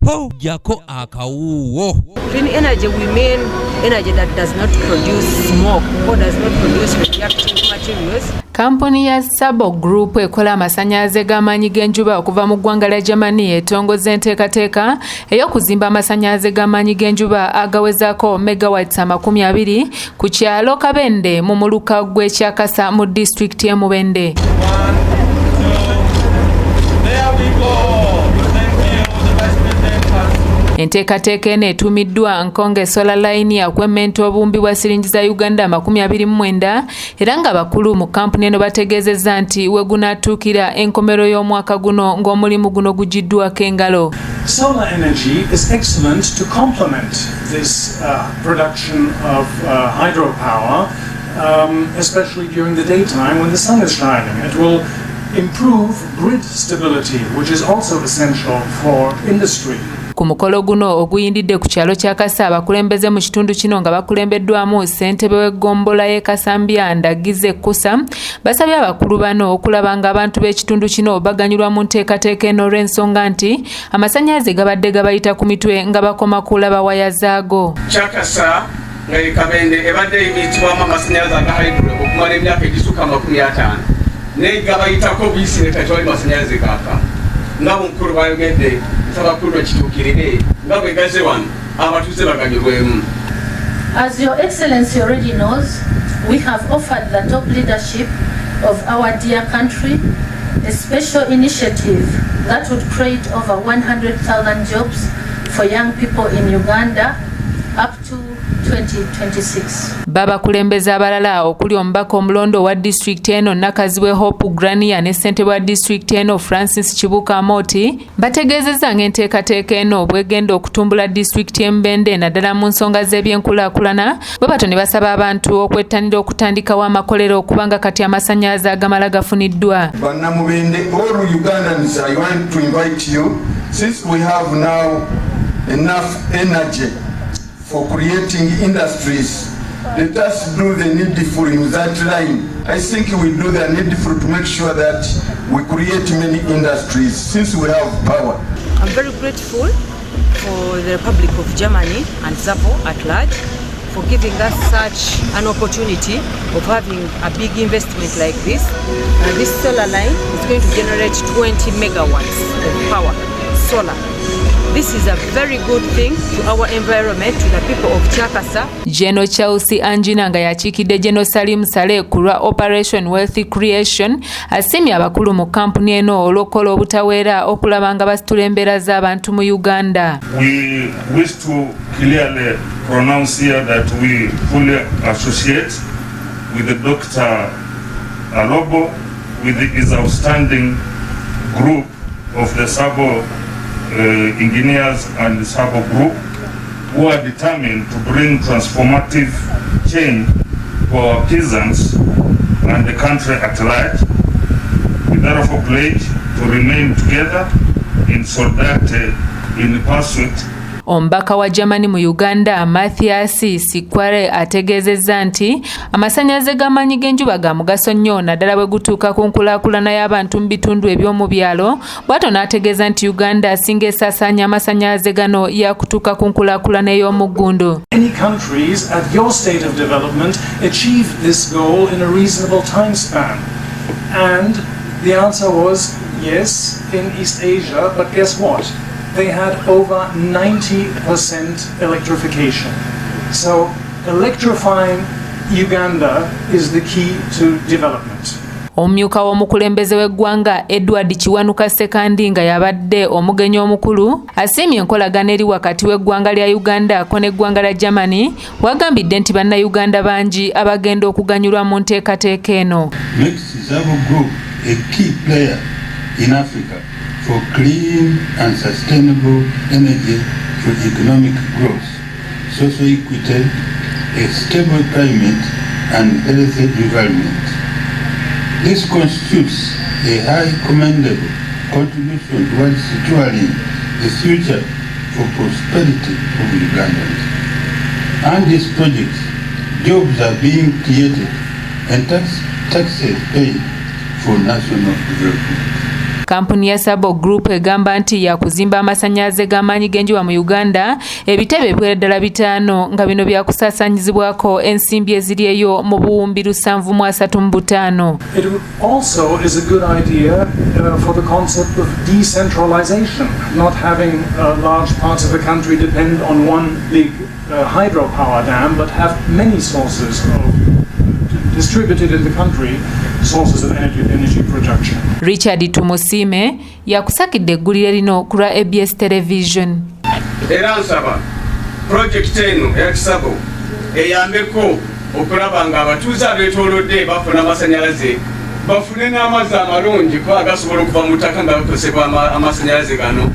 po jako akawuwo. Clean energy, we mean energy that does not produce smoke or does not produce radioactive materials. Kampuni ya Sabo Group ekola amasannyalaze g'amaanyi g'enjuba okuva mu ggwanga lya Germany etongoza enteekateeka ey'okuzimba amasannyalaze g'amaanyi g'enjuba agawezaako megawatts 20 ku kyalo Kabende mu muluka gw'ekyakasa mu disitulikiti y'e Mubende. Enteekateeka eno etuumiddwa Nkonge Solar Line yakwemmenta obumbi bwa siringi za Uganda 29 era nga bakulu mu kampuni eno bategeezezza nti we gunaatuukira enkomero y'omwaka guno ng'omulimu guno gugiddwako engalo. Solar energy is excellent to complement this production of hydropower, especially during the daytime when the sun is shining. It will improve grid stability, which is also essential for industry. Ku mukolo guno oguyindidde ku kyalo kya Kasa abakulembeze mu kitundu kino nga bakulembeddwamu ssentebe w'eggombola y'e Kasambya Ndagize Kusa basabye abakulu bano okulaba nga abantu b'ekitundu kino baganyulwa mu nteekateeka eno olw'ensonga nti amasannyalaze gabadde gabayita ku mitwe nga bakoma kulaba waya zaago. Kyakasa nga Kabende ebadde eyimirizibwamu amasannyalaze aga hydro okumala emyaka egisukka 50 naye gabayitako buyisi ne kati wali masannyalaze gaaka nga mukulu bayogedde sabakulu ekituukirire nga bwe gaze wano abatuuze baganyulwemu. As Your Excellency already knows, we have offered the top leadership of our dear country a special initiative that would create over 100,000 jobs for young people in Uganda up to 2026. Babakulembeze abalala okuli omubaka omulondo wa district eno Nakazibwe Hope Grania ne ssentebe wa district eno Francis Kibuka Moti bategeezezza ng'enteekateeka eno bwegenda okutumbula district y'Embende naddala mu nsonga z'ebyenkulaakulana bwe bato ne basaba abantu okwettanira okutandikawo amakolero okubanga kati amasannyalaze agamala gafuniddwa. Bannamubende, all Ugandans, I want to invite you, since we have now enough energy for creating industries, let us do the needful in that line. I think we do the needful to make sure that we create many industries since we have power. I'm very grateful for the Republic of Germany and Sabo at large for giving us such an opportunity of having a big investment like this. This solar line is going to generate 20 megawatts of power, solar. This is a very good thing to our environment, to the people of Kyakasa. General Chelsea Anjina nga yakiikidde General Salim Saleh ku lwa Operation Wealthy Creation asimye abakulu mu kampuni eno olw'okukola obutaweera okulaba nga basitula embeera z'abantu mu Uganda. We wish to clearly pronounce here that we fully associate with the Dr. Alobo with his outstanding group of the Sabo engineers and the Sabo group who are determined to bring transformative change for our peasants and the country at large. We therefore pledge to remain together in solidarity in pursuit. Omubaka wa Germany mu Uganda Matthias Sikware ategeezezza nti amasannyalaze g'amaanyi g'enjuba ga mugaso nnyo naddala bwe gutuuka ku nkulaakulana y'abantu mu bitundu eby'omu byalo bw'atyo n'ategeeza nti Uganda asinga esaasaanya amasannyalaze gano yakutuuka ku nkulaakulana ey'omu ggundu. Many countries at your state of development achieved this goal in a reasonable time span. And the answer was yes in East Asia, but guess what? They had over 90% electrification. So electrifying Uganda is the key to development. Omumyuka w'omukulembeze w'eggwanga Edward Kiwanuka Sekandi nga yabadde omugenyi omukulu asiimye enkolagana eri wakati w'eggwanga lya Uganda ko n'eggwanga lya Germany wagambidde nti bannayuganda bangi abagenda okuganyulwa mu nteekateeka eno. Makes Sabo Group a key player in Africa for clean and sustainable energy for economic growth, social equity, a stable climate and healthy environment. This constitutes a high commendable contribution towards securing the future for prosperity of Ugandans. And these projects, jobs are being created and taxes paid for national development. kampuni ya Sabo Group egamba nti yakuzimba amasannyalaze g'amaanyi g'enjuba mu Uganda ebitebe ebiwera ddala 5 nga bino byakusaasanyizibwako ensimbi eziri eyo mu buwumbi 735. It also is a good idea for the concept of decentralization, not having large parts of the country depend on one big hydropower dam, but have many sources distributed in the country, sources of energy production. Richard Tumusime yakusakidde eggulire lino ku lwa ABS Television. Era nsaba project eno ya Kisabo eyambeko okulaba nga abatuuze abeetoolodde bafuna amasannyalaze bafune n'amazzi amalungi kuba gasobola okuva mu ttaka nga bakozesebwa amasannyalaze gano.